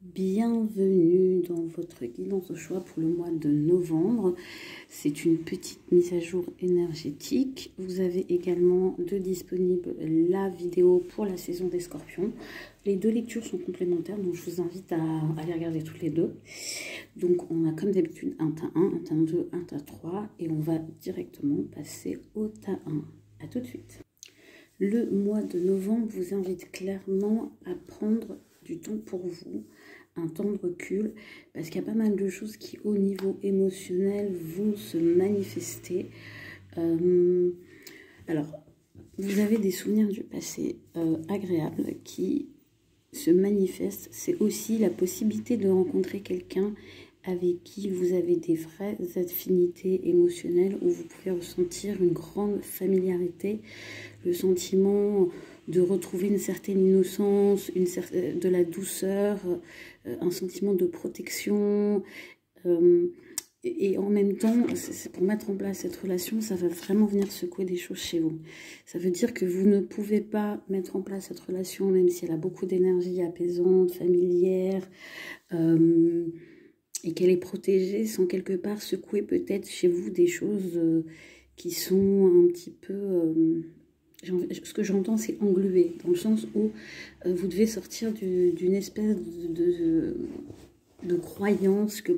Bienvenue dans votre guidance au choix pour le mois de novembre. C'est une petite mise à jour énergétique. Vous avez également de disponible la vidéo pour la saison des Scorpions. Les deux lectures sont complémentaires, donc je vous invite à les regarder toutes les deux. Donc on a comme d'habitude un tas 1, un tas 2, un tas 3 et on va directement passer au tas 1. A tout de suite. Le mois de novembre vous invite clairement à prendre du temps pour vous, un temps de recul, parce qu'il y a pas mal de choses qui, au niveau émotionnel, vont se manifester. Alors, vous avez des souvenirs du passé agréables qui se manifestent. C'est aussi la possibilité de rencontrer quelqu'un avec qui vous avez des vraies affinités émotionnelles, où vous pouvez ressentir une grande familiarité, le sentiment de retrouver une certaine innocence, de la douceur, un sentiment de protection. Et en même temps, c'est pour mettre en place cette relation, ça va vraiment venir secouer des choses chez vous. Ça veut dire que vous ne pouvez pas mettre en place cette relation, même si elle a beaucoup d'énergie apaisante, familière, et qu'elle est protégée, sans quelque part secouer peut-être chez vous des choses qui sont un petit peu... ce que j'entends, c'est englué, dans le sens où vous devez sortir d'une espèce de croyance que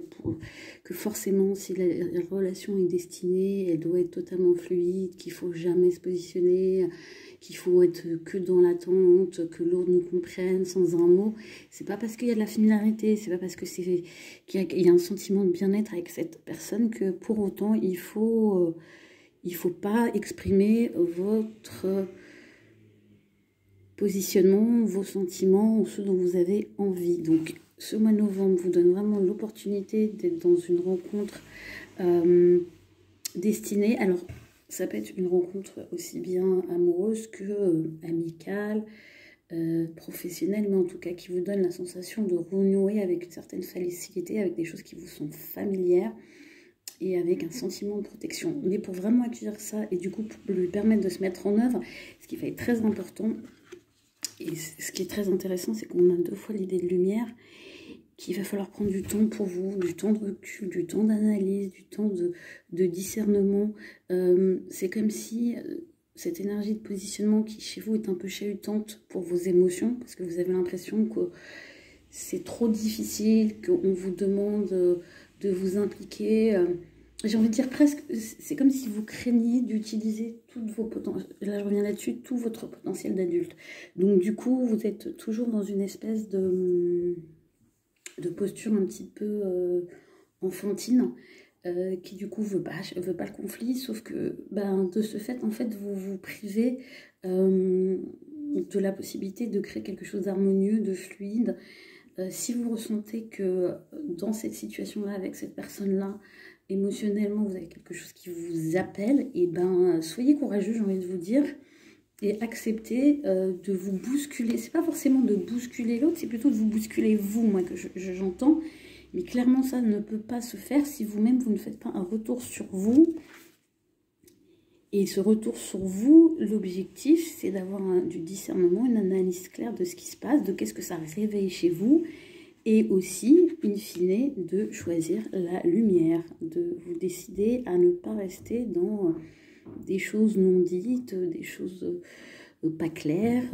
forcément, si la relation est destinée, elle doit être totalement fluide, qu'il ne faut jamais se positionner, qu'il faut être que dans l'attente, que l'autre nous comprenne sans un mot. C'est pas parce qu'il y a de la familiarité, c'est pas parce que qu'il y a un sentiment de bien-être avec cette personne que pour autant il faut pas exprimer votre positionnement, vos sentiments ou ceux dont vous avez envie. Donc ce mois de novembre vous donne vraiment l'opportunité d'être dans une rencontre destinée. Alors ça peut être une rencontre aussi bien amoureuse que amicale, professionnelle, mais en tout cas qui vous donne la sensation de renouer avec une certaine facilité, avec des choses qui vous sont familières et avec un sentiment de protection. Mais pour vraiment accueillir ça et du coup pour lui permettre de se mettre en œuvre, ce qui va être très important, et ce qui est très intéressant, c'est qu'on a deux fois l'idée de lumière, qu'il va falloir prendre du temps pour vous, du temps de recul, du temps d'analyse, du temps de discernement. C'est comme si cette énergie de positionnement qui chez vous est un peu chahutante pour vos émotions, parce que vous avez l'impression que c'est trop difficile, qu'on vous demande de vous impliquer. J'ai envie de dire presque, c'est comme si vous craigniez d'utiliser toutes vos potentiels, là je reviens là-dessus, tout votre potentiel d'adulte. Donc du coup, vous êtes toujours dans une espèce de posture un petit peu enfantine, qui du coup veut pas le conflit, sauf que de ce fait, en fait, vous vous privez de la possibilité de créer quelque chose d'harmonieux, de fluide. Si vous ressentez que dans cette situation-là, avec cette personne-là, émotionnellement, vous avez quelque chose qui vous appelle, et soyez courageux, j'ai envie de vous dire, et acceptez de vous bousculer. C'est pas forcément de bousculer l'autre, c'est plutôt de vous bousculer vous, moi, que j'entends. Mais clairement, ça ne peut pas se faire si vous-même, vous ne faites pas un retour sur vous. Et ce retour sur vous, l'objectif, c'est d'avoir du discernement, une analyse claire de ce qui se passe, de qu'est-ce que ça réveille chez vous, et aussi, in fine, de choisir la lumière, de vous décider à ne pas rester dans des choses non dites, des choses pas claires.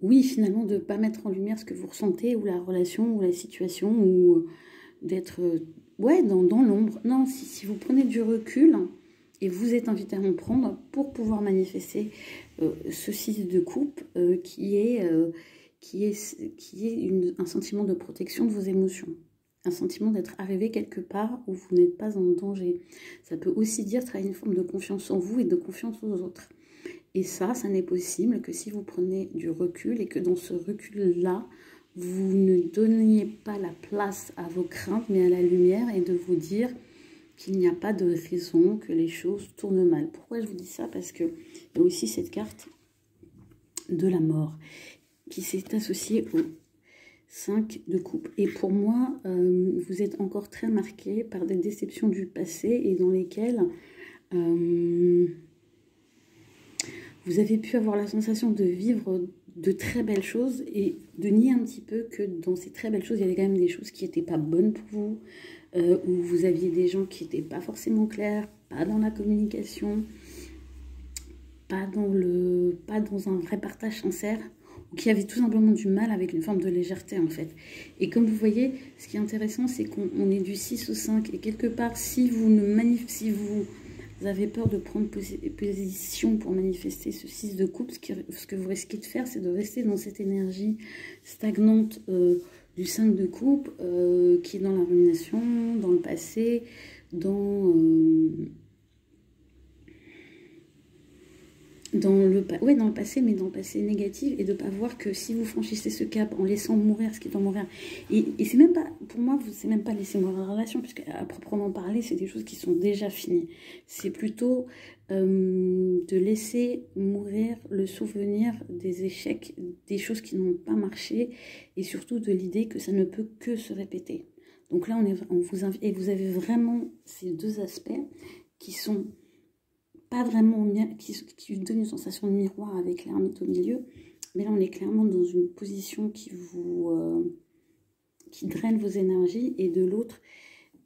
Oui, finalement, de ne pas mettre en lumière ce que vous ressentez, ou la relation, ou la situation, ou d'être dans l'ombre. Non, si vous prenez du recul, et vous êtes invité à en prendre pour pouvoir manifester ce 6 de coupe qui est un sentiment de protection de vos émotions. Un sentiment d'être arrivé quelque part où vous n'êtes pas en danger. Ça peut aussi dire travailler une forme de confiance en vous et de confiance aux autres. Et ça n'est possible que si vous prenez du recul et que dans ce recul-là, vous ne donniez pas la place à vos craintes, mais à la lumière, et de vous dire qu'il n'y a pas de raison que les choses tournent mal. Pourquoi je vous dis ça? Parce qu'il y a aussi cette carte de la mort qui s'est associée au 5 de coupe. Et pour moi, vous êtes encore très marqué par des déceptions du passé et dans lesquelles vous avez pu avoir la sensation de vivre de très belles choses et de nier un petit peu que dans ces très belles choses, il y avait quand même des choses qui n'étaient pas bonnes pour vous, où vous aviez des gens qui n'étaient pas forcément clairs, pas dans la communication, pas dans un vrai partage sincère, ou qui avaient tout simplement du mal avec une forme de légèreté en fait. Et comme vous voyez, ce qui est intéressant, c'est qu'on est du 6 au 5, et quelque part, si vous avez peur de prendre position pour manifester ce 6 de coupe, ce que vous risquez de faire, c'est de rester dans cette énergie stagnante du 5 de coupe, qui est dans la rumination, dans le passé, dans le passé, mais dans le passé négatif, et de ne pas voir que si vous franchissez ce cap en laissant mourir ce qui doit mourir, et c'est même pas, pour moi, c'est même pas laisser mourir la relation, puisque à proprement parler, c'est des choses qui sont déjà finies. C'est plutôt de laisser mourir le souvenir des échecs, des choses qui n'ont pas marché, et surtout de l'idée que ça ne peut que se répéter. Donc là, et vous avez vraiment ces deux aspects qui sont pas vraiment, qui donne une sensation de miroir avec l'ermite au milieu, mais là on est clairement dans une position qui draine vos énergies, et de l'autre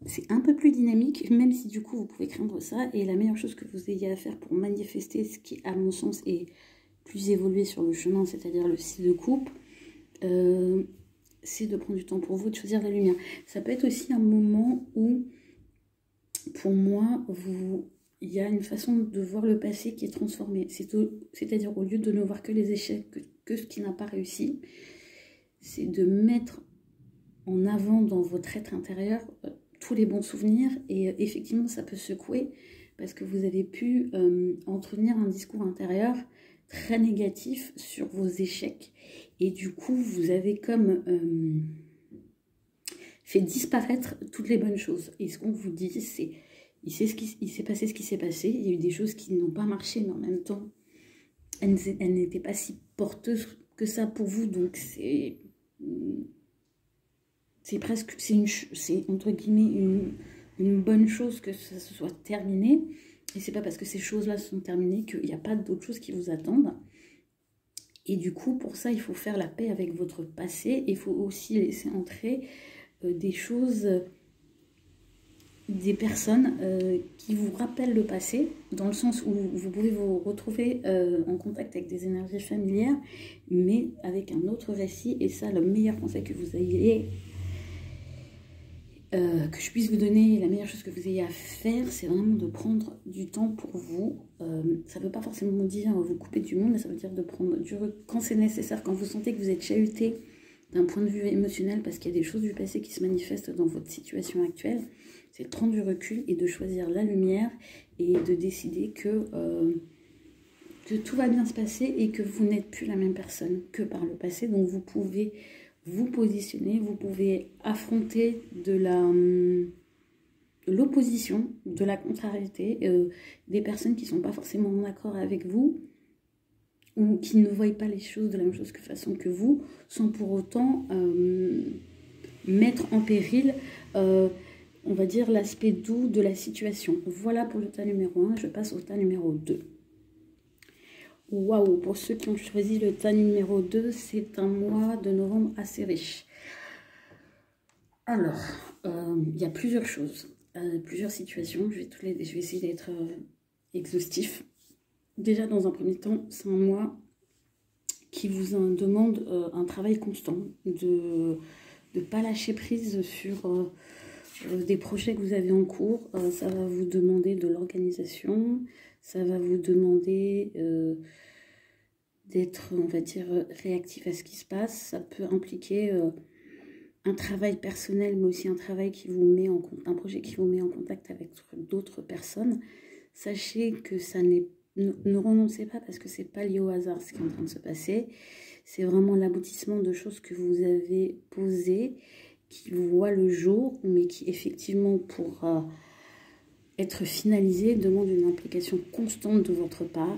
c'est un peu plus dynamique, même si du coup vous pouvez craindre ça, et la meilleure chose que vous ayez à faire pour manifester ce qui à mon sens est plus évolué sur le chemin, c'est-à-dire le 6 de coupe, c'est de prendre du temps pour vous, de choisir la lumière. Ça peut être aussi un moment où, pour moi, il y a une façon de voir le passé qui est transformée. C'est-à-dire, au lieu de ne voir que les échecs, que ce qui n'a pas réussi, c'est de mettre en avant dans votre être intérieur tous les bons souvenirs. Et effectivement, ça peut secouer parce que vous avez pu entretenir un discours intérieur très négatif sur vos échecs. Et du coup, vous avez comme fait disparaître toutes les bonnes choses. Et ce qu'on vous dit, c'est... Il s'est passé ce qui s'est passé, il y a eu des choses qui n'ont pas marché, mais en même temps, elles n'étaient pas si porteuses que ça pour vous, donc c'est entre guillemets une bonne chose que ça se soit terminé, et c'est pas parce que ces choses-là sont terminées qu'il n'y a pas d'autres choses qui vous attendent. Et du coup, pour ça, il faut faire la paix avec votre passé, et il faut aussi laisser entrer des choses... des personnes qui vous rappellent le passé, dans le sens où vous pouvez vous retrouver en contact avec des énergies familières, mais avec un autre récit. Et ça, le meilleur conseil que vous ayez, que je puisse vous donner, la meilleure chose que vous ayez à faire, c'est vraiment de prendre du temps pour vous. Ça ne veut pas forcément dire vous couper du monde, mais ça veut dire de prendre du recul quand c'est nécessaire, quand vous sentez que vous êtes chahuté d'un point de vue émotionnel, parce qu'il y a des choses du passé qui se manifestent dans votre situation actuelle. C'est de prendre du recul et de choisir la lumière, et de décider que tout va bien se passer, et que vous n'êtes plus la même personne que par le passé. Donc vous pouvez vous positionner, vous pouvez affronter de l'opposition, de la contrariété, des personnes qui ne sont pas forcément en accord avec vous, ou qui ne voient pas les choses de la même façon que vous, sans pour autant mettre en péril... on va dire l'aspect doux de la situation. Voilà pour le tas numéro 1, je passe au tas numéro 2. Waouh, pour ceux qui ont choisi le tas numéro 2, c'est un mois de novembre assez riche. Alors, il y a plusieurs choses, plusieurs situations, je vais essayer d'être exhaustif. Déjà, dans un premier temps, c'est un mois qui vous demande un travail constant, de ne pas lâcher prise sur... des projets que vous avez en cours. Ça va vous demander de l'organisation, ça va vous demander d'être, on va dire, réactif à ce qui se passe. Ça peut impliquer un travail personnel, mais aussi un travail qui vous met un projet qui vous met en contact avec d'autres personnes. Sachez que ça n'est... Ne renoncez pas, parce que c'est pas lié au hasard ce qui est en train de se passer. C'est vraiment l'aboutissement de choses que vous avez posées, qui voit le jour, mais qui effectivement, pour être finalisé, demande une implication constante de votre part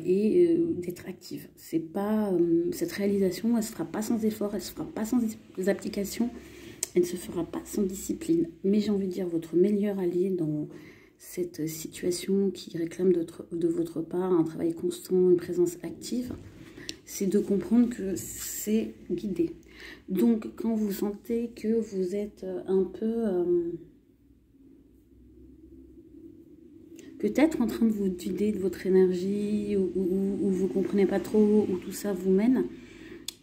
et d'être active. C'est pas cette réalisation, elle ne se fera pas sans effort, elle ne se fera pas sans applications, elle ne se fera pas sans discipline. Mais j'ai envie de dire, votre meilleur allié dans cette situation qui réclame de votre part un travail constant, une présence active, c'est de comprendre que c'est guidé. Donc, quand vous sentez que vous êtes un peu... peut-être en train de vous vider de votre énergie, ou vous ne comprenez pas trop où tout ça vous mène,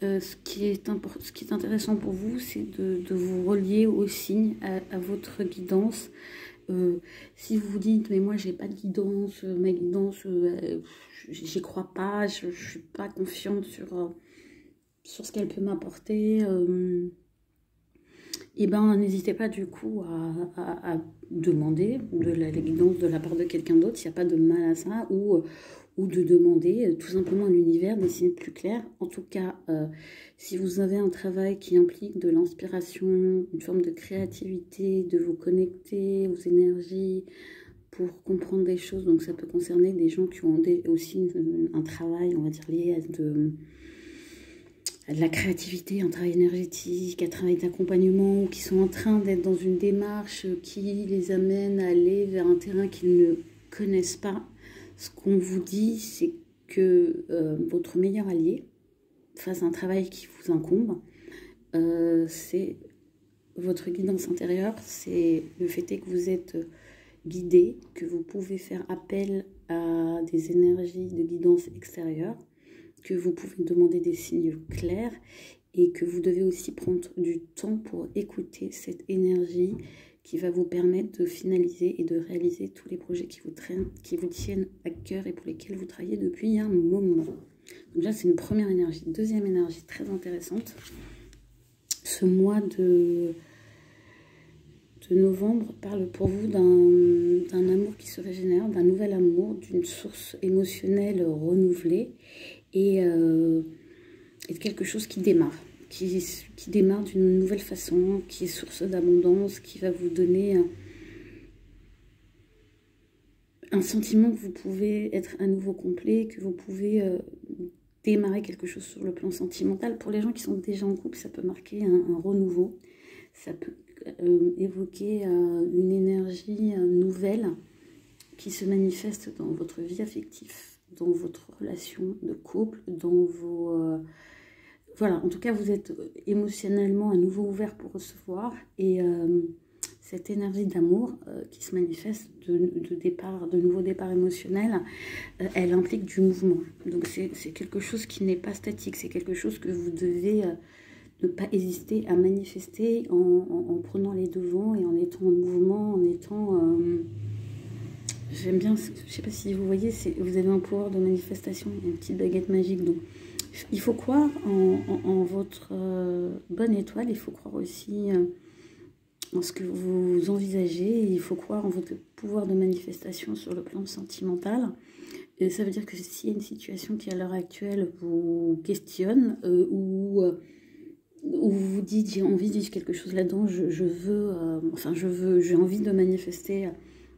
ce qui est intéressant pour vous, c'est de vous relier aux signes, à votre guidance. Si vous vous dites, mais moi j'ai pas de guidance, ma guidance, j'y crois pas, je suis pas confiante sur ce qu'elle peut m'apporter, et ben n'hésitez pas du coup à demander de la guidance de la part de quelqu'un d'autre, il n'y a pas de mal à ça, ou de demander tout simplement à l'univers des signes plus clairs. En tout cas, si vous avez un travail qui implique de l'inspiration, une forme de créativité, de vous connecter aux énergies pour comprendre des choses, donc ça peut concerner des gens qui ont aussi un travail, on va dire, lié à de la créativité, un travail énergétique, un travail d'accompagnement, ou qui sont en train d'être dans une démarche qui les amène à aller vers un terrain qu'ils ne connaissent pas. Ce qu'on vous dit, c'est que votre meilleur allié fasse un travail qui vous incombe. C'est votre guidance intérieure, c'est le fait que vous êtes guidé, que vous pouvez faire appel à des énergies de guidance extérieure, que vous pouvez demander des signes clairs, et que vous devez aussi prendre du temps pour écouter cette énergie qui va vous permettre de finaliser et de réaliser tous les projets qui vous tiennent à cœur et pour lesquels vous travaillez depuis un moment. Donc là, c'est une première énergie. Deuxième énergie très intéressante. Ce mois de novembre parle pour vous d'un amour qui se régénère, d'un nouvel amour, d'une source émotionnelle renouvelée, et de quelque chose qui démarre. Qui démarre d'une nouvelle façon, qui est source d'abondance, qui va vous donner un sentiment que vous pouvez être à nouveau complet, que vous pouvez démarrer quelque chose sur le plan sentimental. Pour les gens qui sont déjà en couple, ça peut marquer un renouveau, ça peut évoquer une énergie nouvelle qui se manifeste dans votre vie affective, dans votre relation de couple, dans vos... voilà, en tout cas, vous êtes émotionnellement à nouveau ouvert pour recevoir, et cette énergie d'amour qui se manifeste de nouveau départ émotionnel, elle implique du mouvement. Donc c'est quelque chose qui n'est pas statique, c'est quelque chose que vous devez ne pas hésiter à manifester en prenant les devants et en étant en mouvement, en étant... j'aime bien, je ne sais pas si vous voyez, vous avez un pouvoir de manifestation, une petite baguette magique, donc... Il faut croire en votre bonne étoile, il faut croire aussi en ce que vous envisagez, il faut croire en votre pouvoir de manifestation sur le plan sentimental. Et ça veut dire que s'il y a une situation qui à l'heure actuelle vous questionne, ou vous vous dites j'ai envie de vivre quelque chose là-dedans, j'ai envie de manifester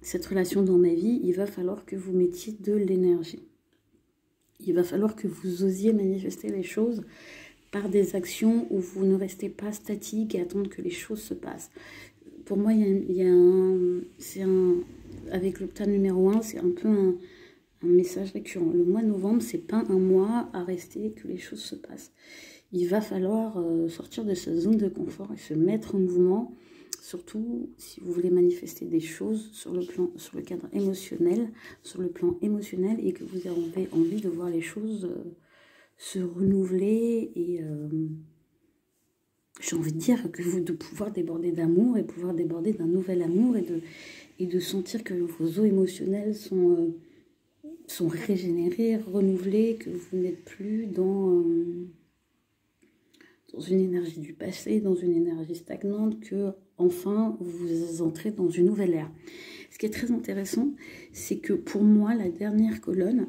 cette relation dans ma vie, il va falloir que vous mettiez de l'énergie. Il va falloir que vous osiez manifester les choses par des actions où vous ne restez pas statique et attendre que les choses se passent. Pour moi, avec l'octave numéro 1, c'est un peu un message récurrent. Le mois de novembre, c'est pas un mois à rester que les choses se passent. Il va falloir sortir de sa zone de confort et se mettre en mouvement, surtout si vous voulez manifester des choses sur le cadre émotionnel, sur le plan émotionnel, et que vous avez envie de voir les choses se renouveler, et j'ai envie de dire de pouvoir déborder d'amour et pouvoir déborder d'un nouvel amour, et de sentir que vos eaux émotionnelles sont régénérées, renouvelées, que vous n'êtes plus dans une énergie du passé, dans une énergie stagnante, que enfin vous entrez dans une nouvelle ère. Ce qui est très intéressant, c'est que pour moi, la dernière colonne,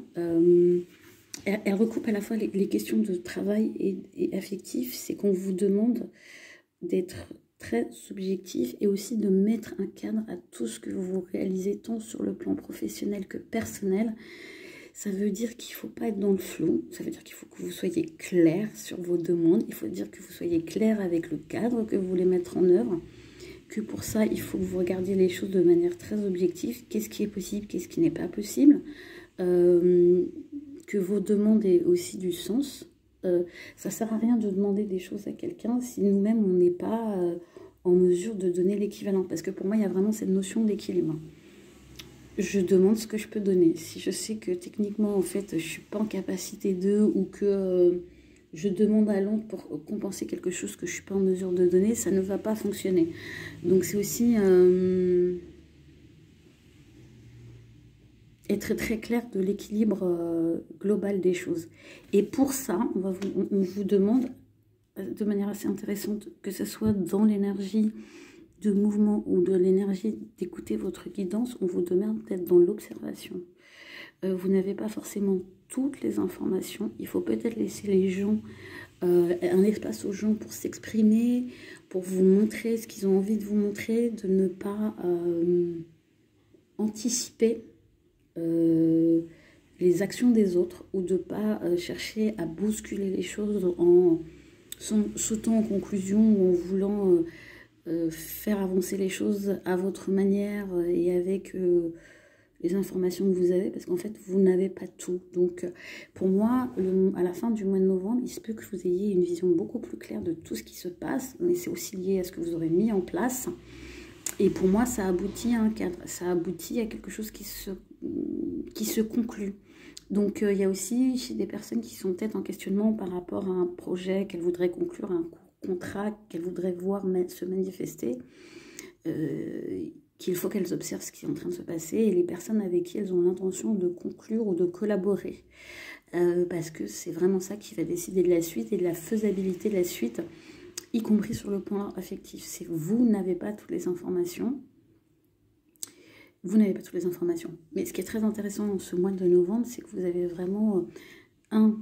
elle recoupe à la fois les questions de travail et affectif. C'est qu'on vous demande d'être très subjectif et aussi de mettre un cadre à tout ce que vous réalisez, tant sur le plan professionnel que personnel. Ça veut dire qu'il ne faut pas être dans le flou, ça veut dire qu'il faut que vous soyez clair sur vos demandes, il faut dire que vous soyez clair avec le cadre que vous voulez mettre en œuvre, que pour ça, il faut que vous regardiez les choses de manière très objective. Qu'est-ce qui est possible, qu'est-ce qui n'est pas possible. Que vos demandes aient aussi du sens. Ça ne sert à rien de demander des choses à quelqu'un si nous-mêmes, on n'est pas en mesure de donner l'équivalent. Parce que pour moi, il y a vraiment cette notion d'équilibre. Je demande ce que je peux donner. Si je sais que techniquement, en fait, je ne suis pas en capacité de, ou que je demande à l'autre pour compenser quelque chose que je ne suis pas en mesure de donner, ça ne va pas fonctionner. Donc c'est aussi être très clair de l'équilibre global des choses. Et pour ça, on vous demande de manière assez intéressante, que ce soit dans l'énergie de mouvement ou de l'énergie d'écouter votre guidance, on vous demande d'être dans l'observation. Vous n'avez pas forcément toutes les informations. Il faut peut-être laisser les gens, un espace aux gens pour s'exprimer, pour vous montrer ce qu'ils ont envie de vous montrer, de ne pas anticiper les actions des autres ou de ne pas chercher à bousculer les choses en sautant en conclusion ou en voulant faire avancer les choses à votre manière et avec les informations que vous avez, parce qu'en fait, vous n'avez pas tout. Donc, pour moi, à la fin du mois de novembre, il se peut que vous ayez une vision beaucoup plus claire de tout ce qui se passe, mais c'est aussi lié à ce que vous aurez mis en place. Et pour moi, ça aboutit à un cadre, ça aboutit à quelque chose qui se conclut. Donc, il y a aussi chez des personnes qui sont peut-être en questionnement par rapport à un projet qu'elles voudraient conclure, un contrat qu'elles voudraient voir se manifester, qu'il faut qu'elles observent ce qui est en train de se passer et les personnes avec qui elles ont l'intention de conclure ou de collaborer. Parce que c'est vraiment ça qui va décider de la suite et de la faisabilité de la suite, y compris sur le plan affectif. C'est vous n'avez pas toutes les informations. Vous n'avez pas toutes les informations. Mais ce qui est très intéressant dans ce mois de novembre, c'est que vous avez vraiment,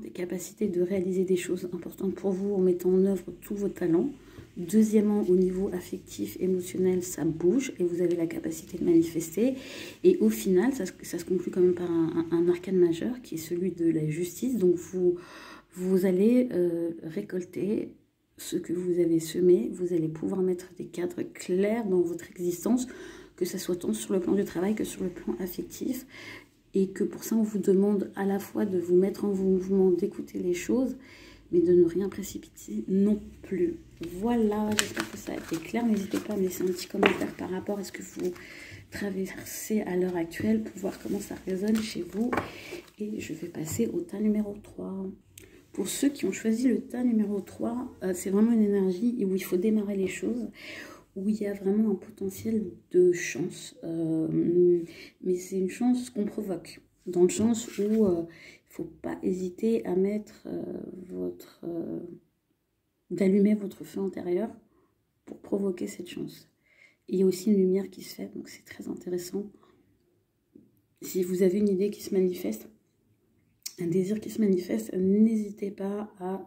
des capacités de réaliser des choses importantes pour vous en mettant en œuvre tous vos talents. Deuxièmement, au niveau affectif, émotionnel, ça bouge et vous avez la capacité de manifester. Et au final, ça se conclut quand même par un arcane majeur qui est celui de la justice. Donc vous allez récolter ce que vous avez semé. Vous allez pouvoir mettre des cadres clairs dans votre existence, que ce soit tant sur le plan du travail que sur le plan affectif. Et que pour ça, on vous demande à la fois de vous mettre en mouvement, d'écouter les choses, mais de ne rien précipiter non plus. Voilà, j'espère que ça a été clair. N'hésitez pas à me laisser un petit commentaire par rapport à ce que vous traversez à l'heure actuelle pour voir comment ça résonne chez vous. Et je vais passer au tas numéro 3. Pour ceux qui ont choisi le tas numéro 3, c'est vraiment une énergie où il faut démarrer les choses, où il y a vraiment un potentiel de chance. Mais c'est une chance qu'on provoque, dans le sens où il ne faut pas hésiter à mettre d'allumer votre feu intérieur pour provoquer cette chance. Il y a aussi une lumière qui se fait, donc c'est très intéressant. Si vous avez une idée qui se manifeste, un désir qui se manifeste, n'hésitez pas à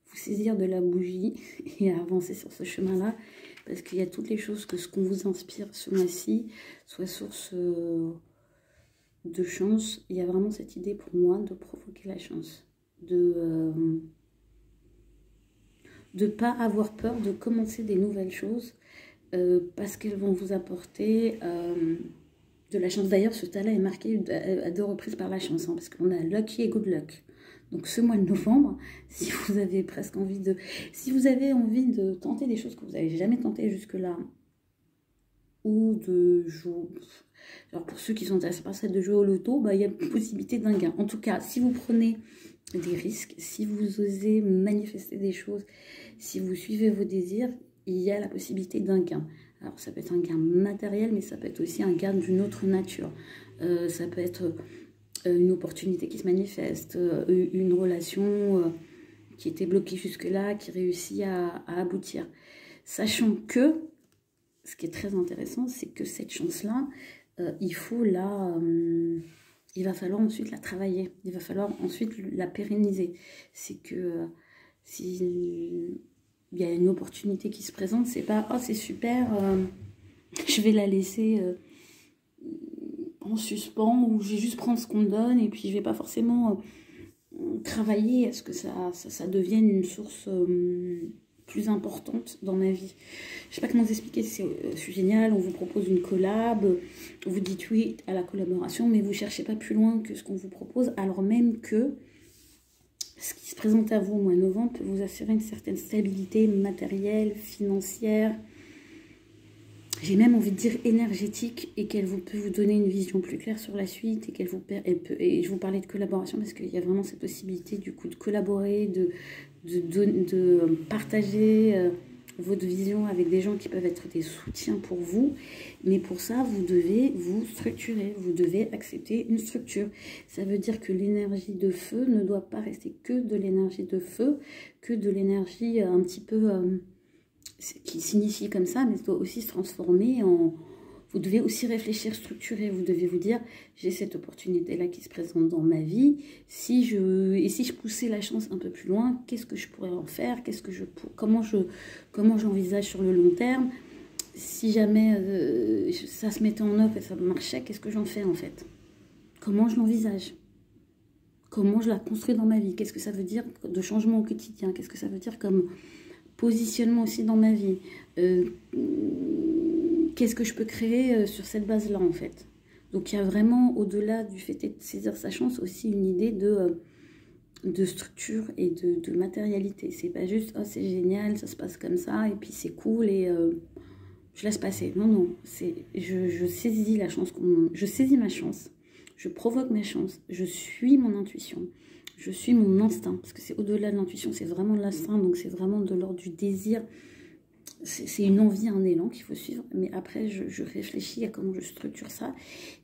vous saisir de la bougie et à avancer sur ce chemin-là, parce qu'il y a toutes les choses que ce qu'on vous inspire ce mois-ci soit source de chance. Il y a vraiment cette idée pour moi de provoquer la chance, de ne pas avoir peur de commencer des nouvelles choses parce qu'elles vont vous apporter de la chance. D'ailleurs, ce tas-là est marqué à 2 reprises par la chance, hein, parce qu'on a lucky et good luck. Donc ce mois de novembre, si vous avez presque envie de... Si vous avez envie de tenter des choses que vous n'avez jamais tentées jusque-là, ou de jouer... Alors pour ceux qui sont intéressés par ça, de jouer au loto, bah, il y a possibilité d'un gain. En tout cas, si vous prenez des risques, si vous osez manifester des choses, si vous suivez vos désirs, il y a la possibilité d'un gain. Alors ça peut être un gain matériel, mais ça peut être aussi un gain d'une autre nature. Ça peut être une opportunité qui se manifeste, une relation qui était bloquée jusque-là, qui réussit à aboutir. Sachant que, ce qui est très intéressant, c'est que cette chance-là, il va falloir ensuite la travailler, il va falloir ensuite la pérenniser. C'est que si il y a une opportunité qui se présente, c'est pas « oh c'est super, je vais la laisser en suspens » ou « je vais juste prendre ce qu'on me donne et puis je vais pas forcément travailler à ce que ça devienne une source plus importantes dans ma vie. Je sais pas comment vous expliquer, c'est génial, on vous propose une collab, vous dites oui à la collaboration, mais vous cherchez pas plus loin que ce qu'on vous propose, alors même que ce qui se présente à vous au mois de novembre peut vous assurer une certaine stabilité matérielle, financière, j'ai même envie de dire énergétique, et qu'elle peut vous donner une vision plus claire sur la suite, et je vous parlais de collaboration parce qu'il y a vraiment cette possibilité du coup de collaborer, de partager votre vision avec des gens qui peuvent être des soutiens pour vous. Mais pour ça, vous devez vous structurer, vous devez accepter une structure. Ça veut dire que l'énergie de feu ne doit pas rester que de l'énergie de feu, que de l'énergie un petit peu qui s'initie comme ça, mais ça doit aussi se transformer en... Vous devez aussi réfléchir, structurer. Vous devez vous dire, j'ai cette opportunité-là qui se présente dans ma vie. Si je poussais la chance un peu plus loin, qu'est-ce que je pourrais en faire? Comment j'envisage sur le long terme? Si jamais ça se mettait en œuvre et ça marchait, qu'est-ce que j'en fais en fait? Comment je l'envisage? Comment je la construis dans ma vie? Qu'est-ce que ça veut dire de changement au quotidien? Qu'est-ce que ça veut dire comme positionnement aussi dans ma vie? Qu'est-ce que je peux créer sur cette base-là, en fait? Donc, il y a vraiment, au-delà du fait de saisir sa chance, aussi une idée de structure et de matérialité. C'est pas juste, oh, c'est génial, ça se passe comme ça, et puis c'est cool, et je laisse passer. Non, non, je saisis la chance, je saisis ma chance, je provoque ma chance, je suis mon intuition, je suis mon instinct, parce que c'est au-delà de l'intuition, c'est vraiment de l'instinct, donc c'est vraiment de l'ordre du désir. C'est une envie, un élan qu'il faut suivre, mais après je réfléchis à comment je structure ça.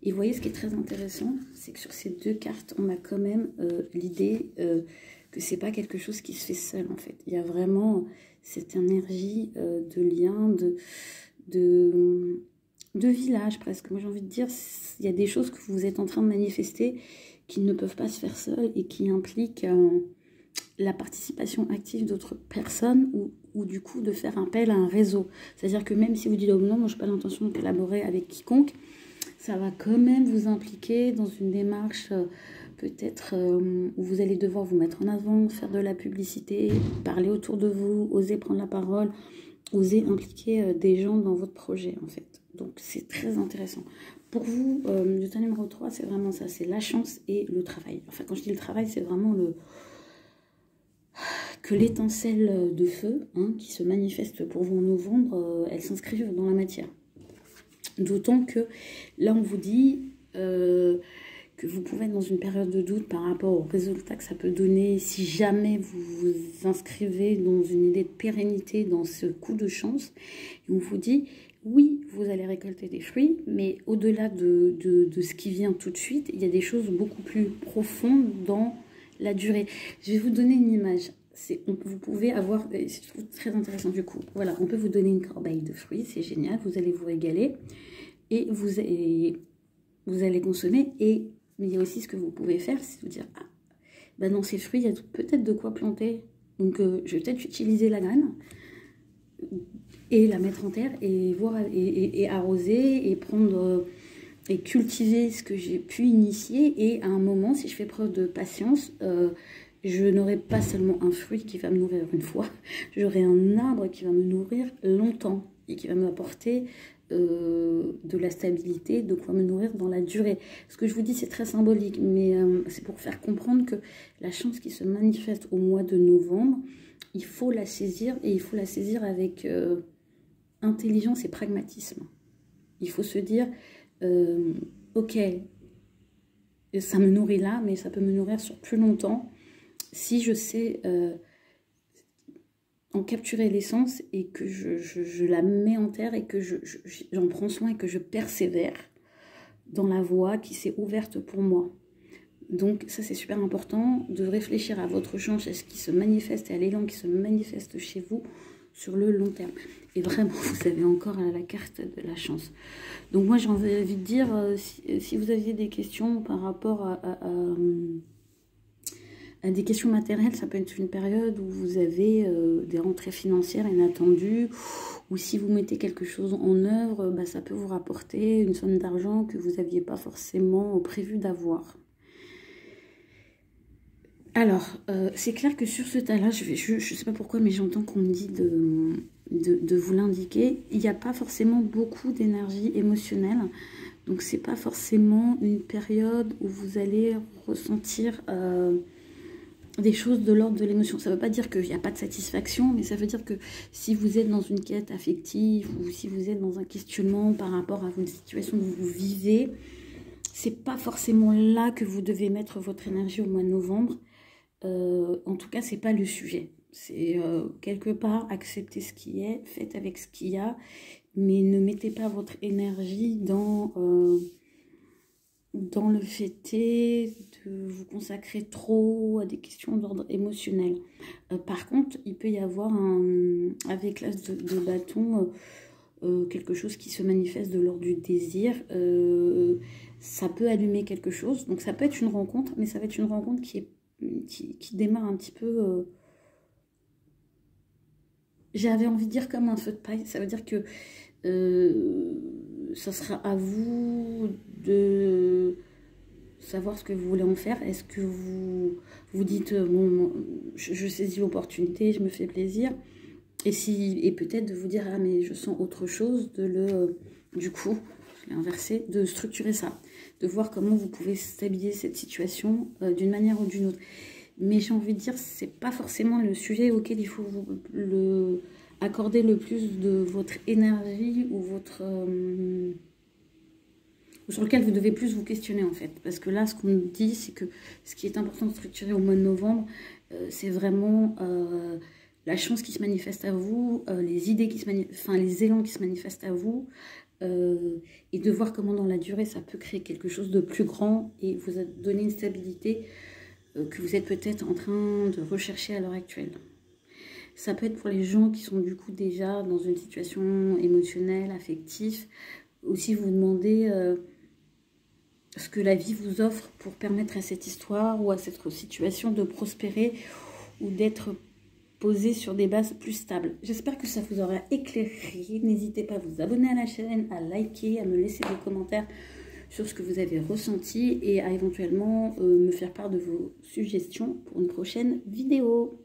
Et vous voyez, ce qui est très intéressant, c'est que sur ces deux cartes, on a quand même l'idée que c'est pas quelque chose qui se fait seul, en fait. Il y a vraiment cette énergie de lien, de village presque. Moi j'ai envie de dire, il y a des choses que vous êtes en train de manifester qui ne peuvent pas se faire seules et qui impliquent la participation active d'autres personnes ou du coup de faire appel à un réseau. C'est-à-dire que même si vous dites oh non, moi je n'ai pas l'intention de collaborer avec quiconque, ça va quand même vous impliquer dans une démarche peut-être où vous allez devoir vous mettre en avant, faire de la publicité, parler autour de vous, oser prendre la parole, oser impliquer des gens dans votre projet en fait. Donc c'est très intéressant. Pour vous, le thème numéro 3, c'est vraiment ça, c'est la chance et le travail. Enfin quand je dis le travail, c'est vraiment que l'étincelle de feu qui se manifeste pour vous en novembre, elle s'inscrive dans la matière. D'autant que là, on vous dit que vous pouvez être dans une période de doute par rapport aux résultats que ça peut donner si jamais vous vous inscrivez dans une idée de pérennité, dans ce coup de chance. Et on vous dit, oui, vous allez récolter des fruits, mais au-delà de ce qui vient tout de suite, il y a des choses beaucoup plus profondes dans la durée. Je vais vous donner une image. Vous pouvez avoir, je trouve très intéressant du coup, voilà, on peut vous donner une corbeille de fruits, c'est génial, vous allez vous régaler et vous allez consommer, mais il y a aussi ce que vous pouvez faire, c'est vous dire, ah, ben dans ces fruits, il y a peut-être de quoi planter, donc je vais peut-être utiliser la graine et la mettre en terre et voir et arroser et prendre et cultiver ce que j'ai pu initier, et à un moment, si je fais preuve de patience, je n'aurai pas seulement un fruit qui va me nourrir une fois, j'aurai un arbre qui va me nourrir longtemps et qui va m'apporter de la stabilité, de quoi me nourrir dans la durée. Ce que je vous dis, c'est très symbolique, mais c'est pour faire comprendre que la chance qui se manifeste au mois de novembre, il faut la saisir, et il faut la saisir avec intelligence et pragmatisme. Il faut se dire, ok, ça me nourrit là, mais ça peut me nourrir sur plus longtemps, si je sais en capturer l'essence et que je la mets en terre et que j'en prends soin et que je persévère dans la voie qui s'est ouverte pour moi. Donc ça c'est super important de réfléchir à votre chance, à ce qui se manifeste et à l'élan qui se manifeste chez vous sur le long terme. Et vraiment, vous avez encore la carte de la chance. Donc moi j'ai envie de dire, si vous aviez des questions par rapport à des questions matérielles, ça peut être une période où vous avez des rentrées financières inattendues, ou si vous mettez quelque chose en œuvre, bah, ça peut vous rapporter une somme d'argent que vous n'aviez pas forcément prévu d'avoir. Alors, c'est clair que sur ce tas-là, je sais pas pourquoi, mais j'entends qu'on me dit de vous l'indiquer. Il n'y a pas forcément beaucoup d'énergie émotionnelle. Donc, c'est pas forcément une période où vous allez ressentir des choses de l'ordre de l'émotion. Ça ne veut pas dire qu'il n'y a pas de satisfaction, mais ça veut dire que si vous êtes dans une quête affective ou si vous êtes dans un questionnement par rapport à une situation que vous vivez, c'est pas forcément là que vous devez mettre votre énergie au mois de novembre. En tout cas, c'est pas le sujet. C'est quelque part accepter ce qui est, faites avec ce qu'il y a, mais ne mettez pas votre énergie dans le fait de vous consacrer trop à des questions d'ordre émotionnel. Par contre, il peut y avoir avec l'as de bâton quelque chose qui se manifeste de l'ordre du désir. Ça peut allumer quelque chose. Donc ça peut être une rencontre, mais ça va être une rencontre qui démarre un petit peu, j'avais envie de dire comme un feu de paille. Ça veut dire que ça sera à vous de savoir ce que vous voulez en faire. Est-ce que vous dites, bon, je saisis l'opportunité, je me fais plaisir, et peut-être de vous dire, ah mais je sens autre chose, du coup, je l'ai inversé, de structurer ça, de voir comment vous pouvez stabiliser cette situation d'une manière ou d'une autre. Mais j'ai envie de dire, c'est pas forcément le sujet auquel il faut accorder le plus de votre énergie ou sur lequel vous devez plus vous questionner en fait. Parce que là, ce qu'on nous dit, c'est que ce qui est important de structurer au mois de novembre, c'est vraiment la chance qui se manifeste à vous, les idées qui les élans qui se manifestent à vous, et de voir comment dans la durée ça peut créer quelque chose de plus grand et vous donner une stabilité que vous êtes peut-être en train de rechercher à l'heure actuelle. Ça peut être pour les gens qui sont du coup déjà dans une situation émotionnelle, affective, aussi vous demandez ce que la vie vous offre pour permettre à cette histoire ou à cette situation de prospérer ou d'être posée sur des bases plus stables. J'espère que ça vous aura éclairé. N'hésitez pas à vous abonner à la chaîne, à liker, à me laisser des commentaires sur ce que vous avez ressenti et à éventuellement me faire part de vos suggestions pour une prochaine vidéo.